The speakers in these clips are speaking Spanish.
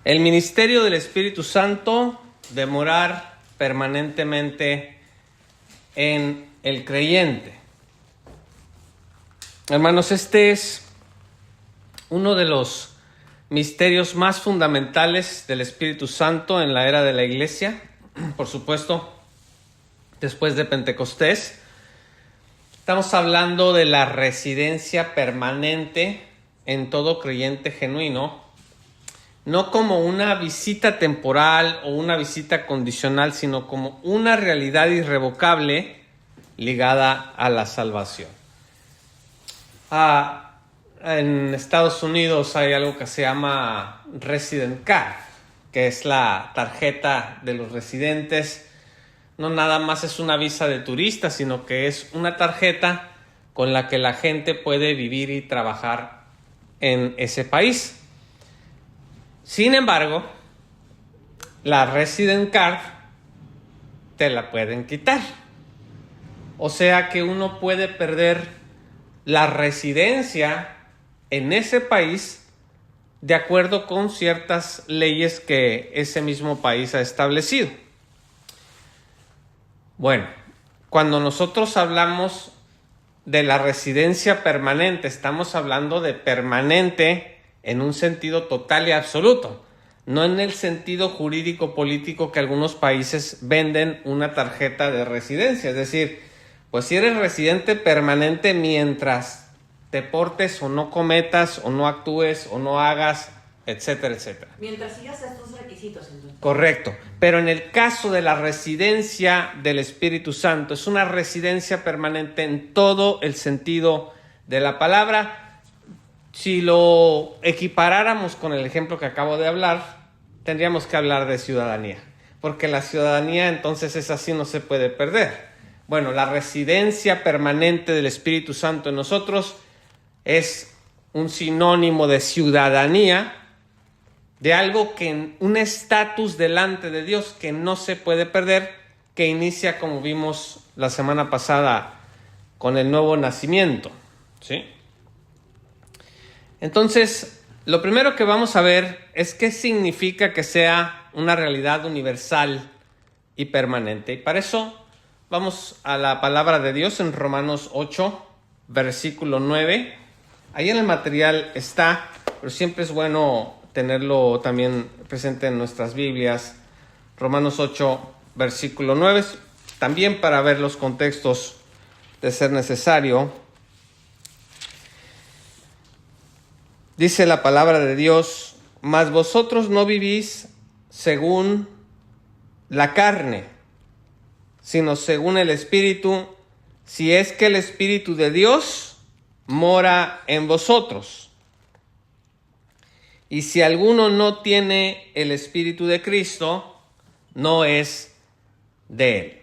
El ministerio del Espíritu Santo de morar permanentemente en el creyente. Hermanos, este es uno de los misterios más fundamentales del Espíritu Santo en la era de la Iglesia. Por supuesto, después de Pentecostés, estamos hablando de la residencia permanente en todo creyente genuino, no como una visita temporal o una visita condicional, sino como una realidad irrevocable ligada a la salvación. En Estados Unidos hay algo que se llama Resident Card, que es la tarjeta de los residentes. No nada más es una visa de turista, sino que es una tarjeta con la que la gente puede vivir y trabajar en ese país. Sin embargo, la Resident Card te la pueden quitar. O sea que uno puede perder la residencia en ese país de acuerdo con ciertas leyes que ese mismo país ha establecido. Bueno, cuando nosotros hablamos de la residencia permanente, estamos hablando de permanente en un sentido total y absoluto, no en el sentido jurídico político que algunos países venden una tarjeta de residencia. Es decir, pues si eres residente permanente mientras te portes o no cometas o no actúes o no hagas, etcétera, etcétera. Mientras sigas estos requisitos, entonces. Correcto. Pero en el caso de la residencia del Espíritu Santo, es una residencia permanente en todo el sentido de la palabra. Si lo equiparáramos con el ejemplo que acabo de hablar, tendríamos que hablar de ciudadanía, porque la ciudadanía entonces es así, no se puede perder. Bueno, la residencia permanente del Espíritu Santo en nosotros es un sinónimo de ciudadanía, de algo que un estatus delante de Dios que no se puede perder, que inicia, como vimos la semana pasada, con el nuevo nacimiento, ¿sí? Entonces, lo primero que vamos a ver es qué significa que sea una realidad universal y permanente. Y para eso vamos a la palabra de Dios en Romanos 8, versículo 9. Ahí en el material está, pero siempre es bueno tenerlo también presente en nuestras Biblias. Romanos 8, versículo 9, también para ver los contextos de ser necesario. Dice la palabra de Dios: mas vosotros no vivís según la carne, sino según el Espíritu, si es que el Espíritu de Dios mora en vosotros. Y si alguno no tiene el Espíritu de Cristo, no es de él.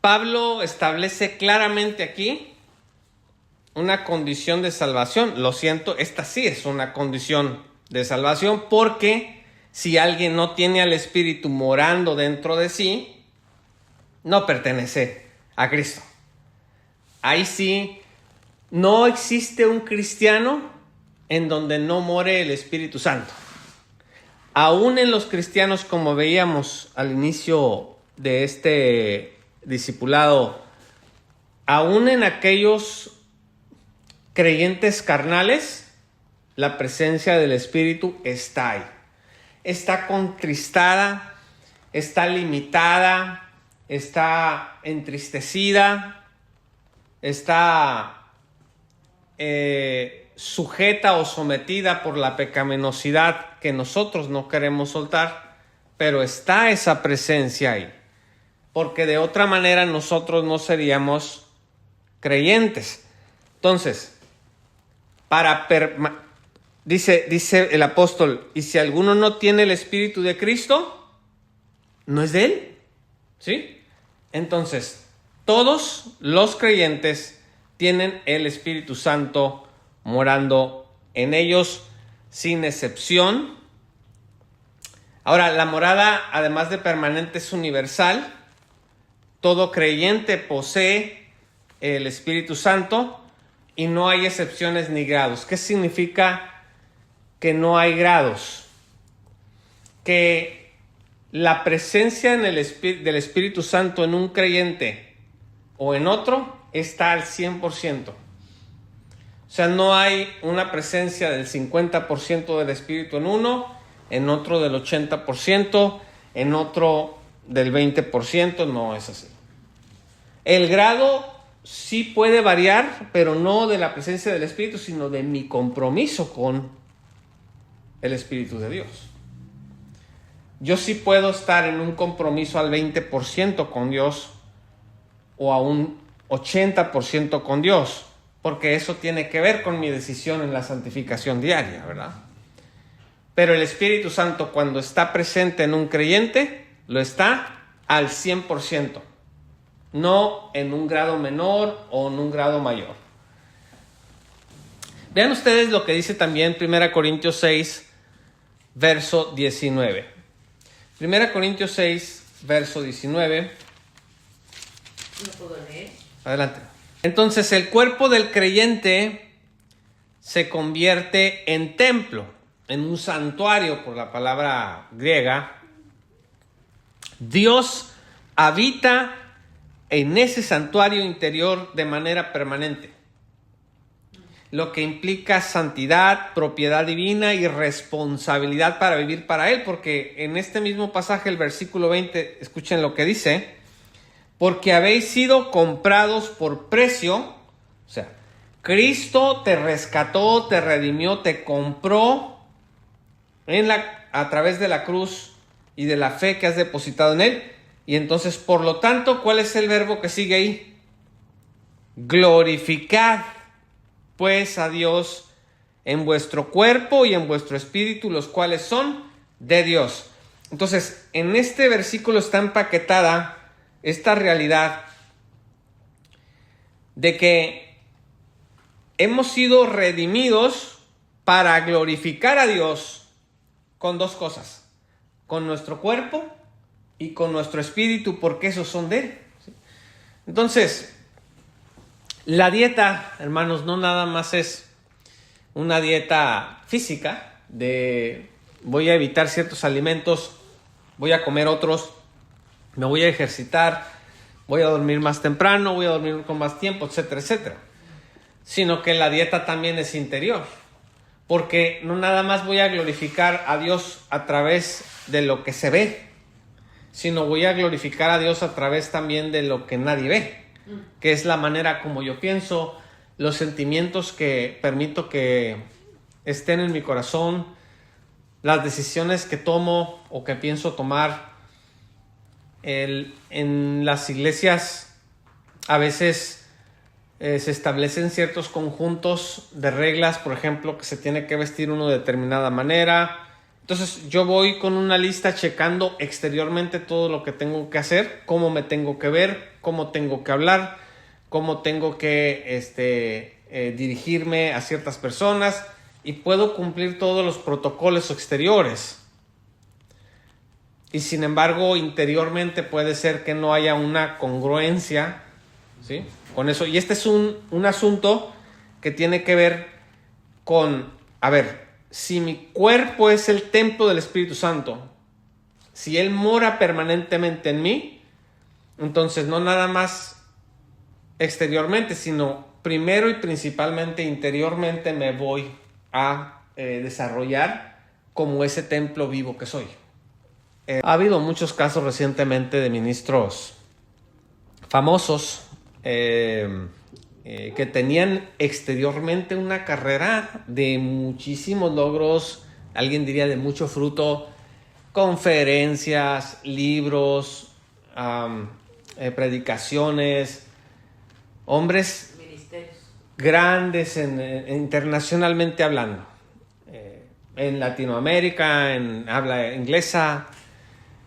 Pablo establece claramente aquí una condición de salvación. Lo siento, esta sí es una condición de salvación, porque si alguien no tiene al Espíritu morando dentro de sí, no pertenece a Cristo. Ahí sí, no existe un cristiano en donde no more el Espíritu Santo. Aún en los cristianos, como veíamos al inicio de este discipulado, aún en aquellos creyentes carnales, la presencia del Espíritu está ahí. Está contristada, está limitada, está entristecida, está sujeta o sometida por la pecaminosidad que nosotros no queremos soltar, pero está esa presencia ahí, porque de otra manera nosotros no seríamos creyentes. Entonces, dice el apóstol: y si alguno no tiene el Espíritu de Cristo, no es de él, ¿sí? Entonces, todos los creyentes tienen el Espíritu Santo morando en ellos, sin excepción. Ahora, la morada, además de permanente, es universal. Todo creyente posee el Espíritu Santo y no hay excepciones ni grados. ¿Qué significa que no hay grados, que la presencia del Espíritu Santo en un creyente o en otro está al 100%. O sea, no hay una presencia del 50% del Espíritu en uno, en otro del 80%, en otro del 20%, no es así. El grado sí puede variar, pero no de la presencia del Espíritu, sino de mi compromiso con el Espíritu de Dios. Yo sí puedo estar en un compromiso al 20% con Dios o a un 80% con Dios, porque eso tiene que ver con mi decisión en la santificación diaria, ¿verdad? Pero el Espíritu Santo, cuando está presente en un creyente, lo está al 100%, no en un grado menor o en un grado mayor. Vean ustedes lo que dice también 1 Corintios 6, verso 19. 1 Corintios 6, verso 19. ¿No puedo leer? Adelante. Entonces, el cuerpo del creyente se convierte en templo, en un santuario, por la palabra griega. Dios habita en ese santuario interior de manera permanente, lo que implica santidad, propiedad divina y responsabilidad para vivir para Él, porque en este mismo pasaje, el versículo 20, escuchen lo que dice: porque habéis sido comprados por precio. O sea, Cristo te rescató, te redimió, te compró a través de la cruz y de la fe que has depositado en Él. Y entonces, por lo tanto, ¿cuál es el verbo que sigue ahí? Glorificad pues a Dios en vuestro cuerpo y en vuestro espíritu, los cuales son de Dios. Entonces, en este versículo está empaquetada esta realidad de que hemos sido redimidos para glorificar a Dios con dos cosas: con nuestro cuerpo y con nuestro espíritu, porque esos son de Él. Entonces, la dieta, hermanos, no nada más es una dieta física de voy a evitar ciertos alimentos, voy a comer otros, me voy a ejercitar, voy a dormir más temprano, voy a dormir con más tiempo, etcétera, etcétera. Sino que la dieta también es interior, porque no nada más voy a glorificar a Dios a través de lo que se ve, sino voy a glorificar a Dios a través también de lo que nadie ve, que es la manera como yo pienso, los sentimientos que permito que estén en mi corazón, las decisiones que tomo o que pienso tomar. En las iglesias a veces se establecen ciertos conjuntos de reglas, por ejemplo, que se tiene que vestir uno de determinada manera. Entonces yo voy con una lista checando exteriormente todo lo que tengo que hacer, cómo me tengo que ver, cómo tengo que hablar, cómo tengo que dirigirme a ciertas personas, y puedo cumplir todos los protocolos exteriores. Y sin embargo, interiormente puede ser que no haya una congruencia, ¿sí?, con eso. Y este es un asunto que tiene que ver con, si mi cuerpo es el templo del Espíritu Santo, si Él mora permanentemente en mí, entonces no nada más exteriormente, sino primero y principalmente interiormente me voy a desarrollar como ese templo vivo que soy. Ha habido muchos casos recientemente de ministros famosos que tenían exteriormente una carrera de muchísimos logros, alguien diría de mucho fruto, conferencias, libros, predicaciones, hombres Ministerios grandes internacionalmente hablando, en Latinoamérica, en habla inglesa,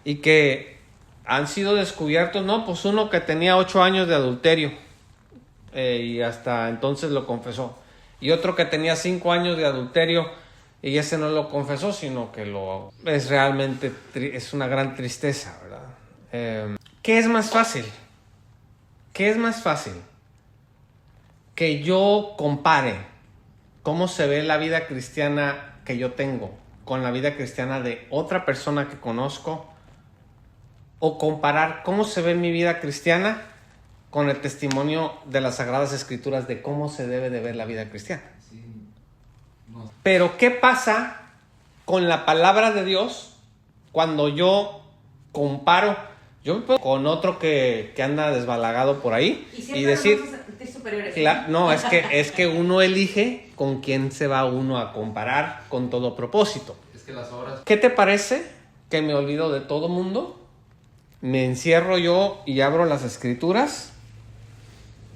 y que han sido descubiertos, pues uno que tenía 8 años de adulterio y hasta entonces lo confesó, y otro que tenía 5 años de adulterio y ese no lo confesó, sino que es realmente es una gran tristeza, ¿verdad? ¿Qué es más fácil? ¿Qué es más fácil? Que yo compare cómo se ve la vida cristiana que yo tengo con la vida cristiana de otra persona que conozco, o comparar cómo se ve mi vida cristiana con el testimonio de las Sagradas Escrituras de cómo se debe de ver la vida cristiana. Sí. No. Pero ¿qué pasa con la palabra de Dios cuando yo comparo con otro que anda desbalagado por ahí y decir, nos vamos a sentir superiores? no, es que uno elige con quién se va uno a comparar con todo propósito? Es que las obras... ¿Qué te parece que me olvido de todo mundo? Me encierro yo y abro las Escrituras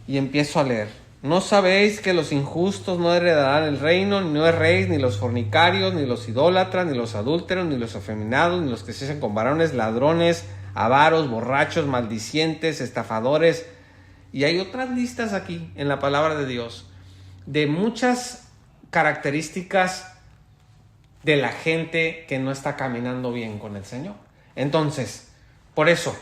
y empiezo a leer. ¿No sabéis que los injustos no heredarán el reino, ni no erréis, ni los fornicarios, ni los idólatras, ni los adúlteros, ni los afeminados, ni los que se hacen con varones, ladrones, avaros, borrachos, maldicientes, estafadores? Y hay otras listas aquí en la palabra de Dios de muchas características de la gente que no está caminando bien con el Señor. Entonces, por eso,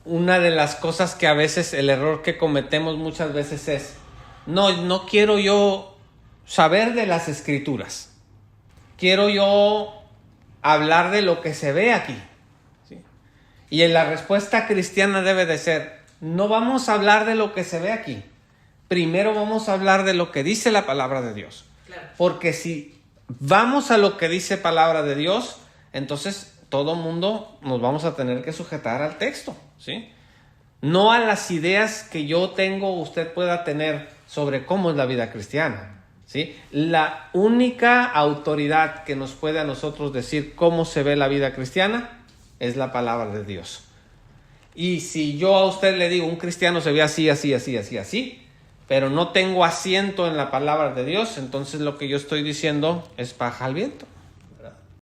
una de las cosas que a veces, el error que cometemos muchas veces es, no quiero yo saber de las Escrituras, quiero yo hablar de lo que se ve aquí, ¿sí? Y en la respuesta cristiana debe de ser, no vamos a hablar de lo que se ve aquí, primero vamos a hablar de lo que dice la palabra de Dios. Claro. Porque si vamos a lo que dice palabra de Dios, entonces todo mundo nos vamos a tener que sujetar al texto, ¿sí? No a las ideas que yo tengo o usted pueda tener sobre cómo es la vida cristiana, ¿sí? La única autoridad que nos puede a nosotros decir cómo se ve la vida cristiana es la palabra de Dios. Y si yo a usted le digo, un cristiano se ve así, así, así, así, así, pero no tengo asiento en la palabra de Dios, entonces lo que yo estoy diciendo es paja al viento.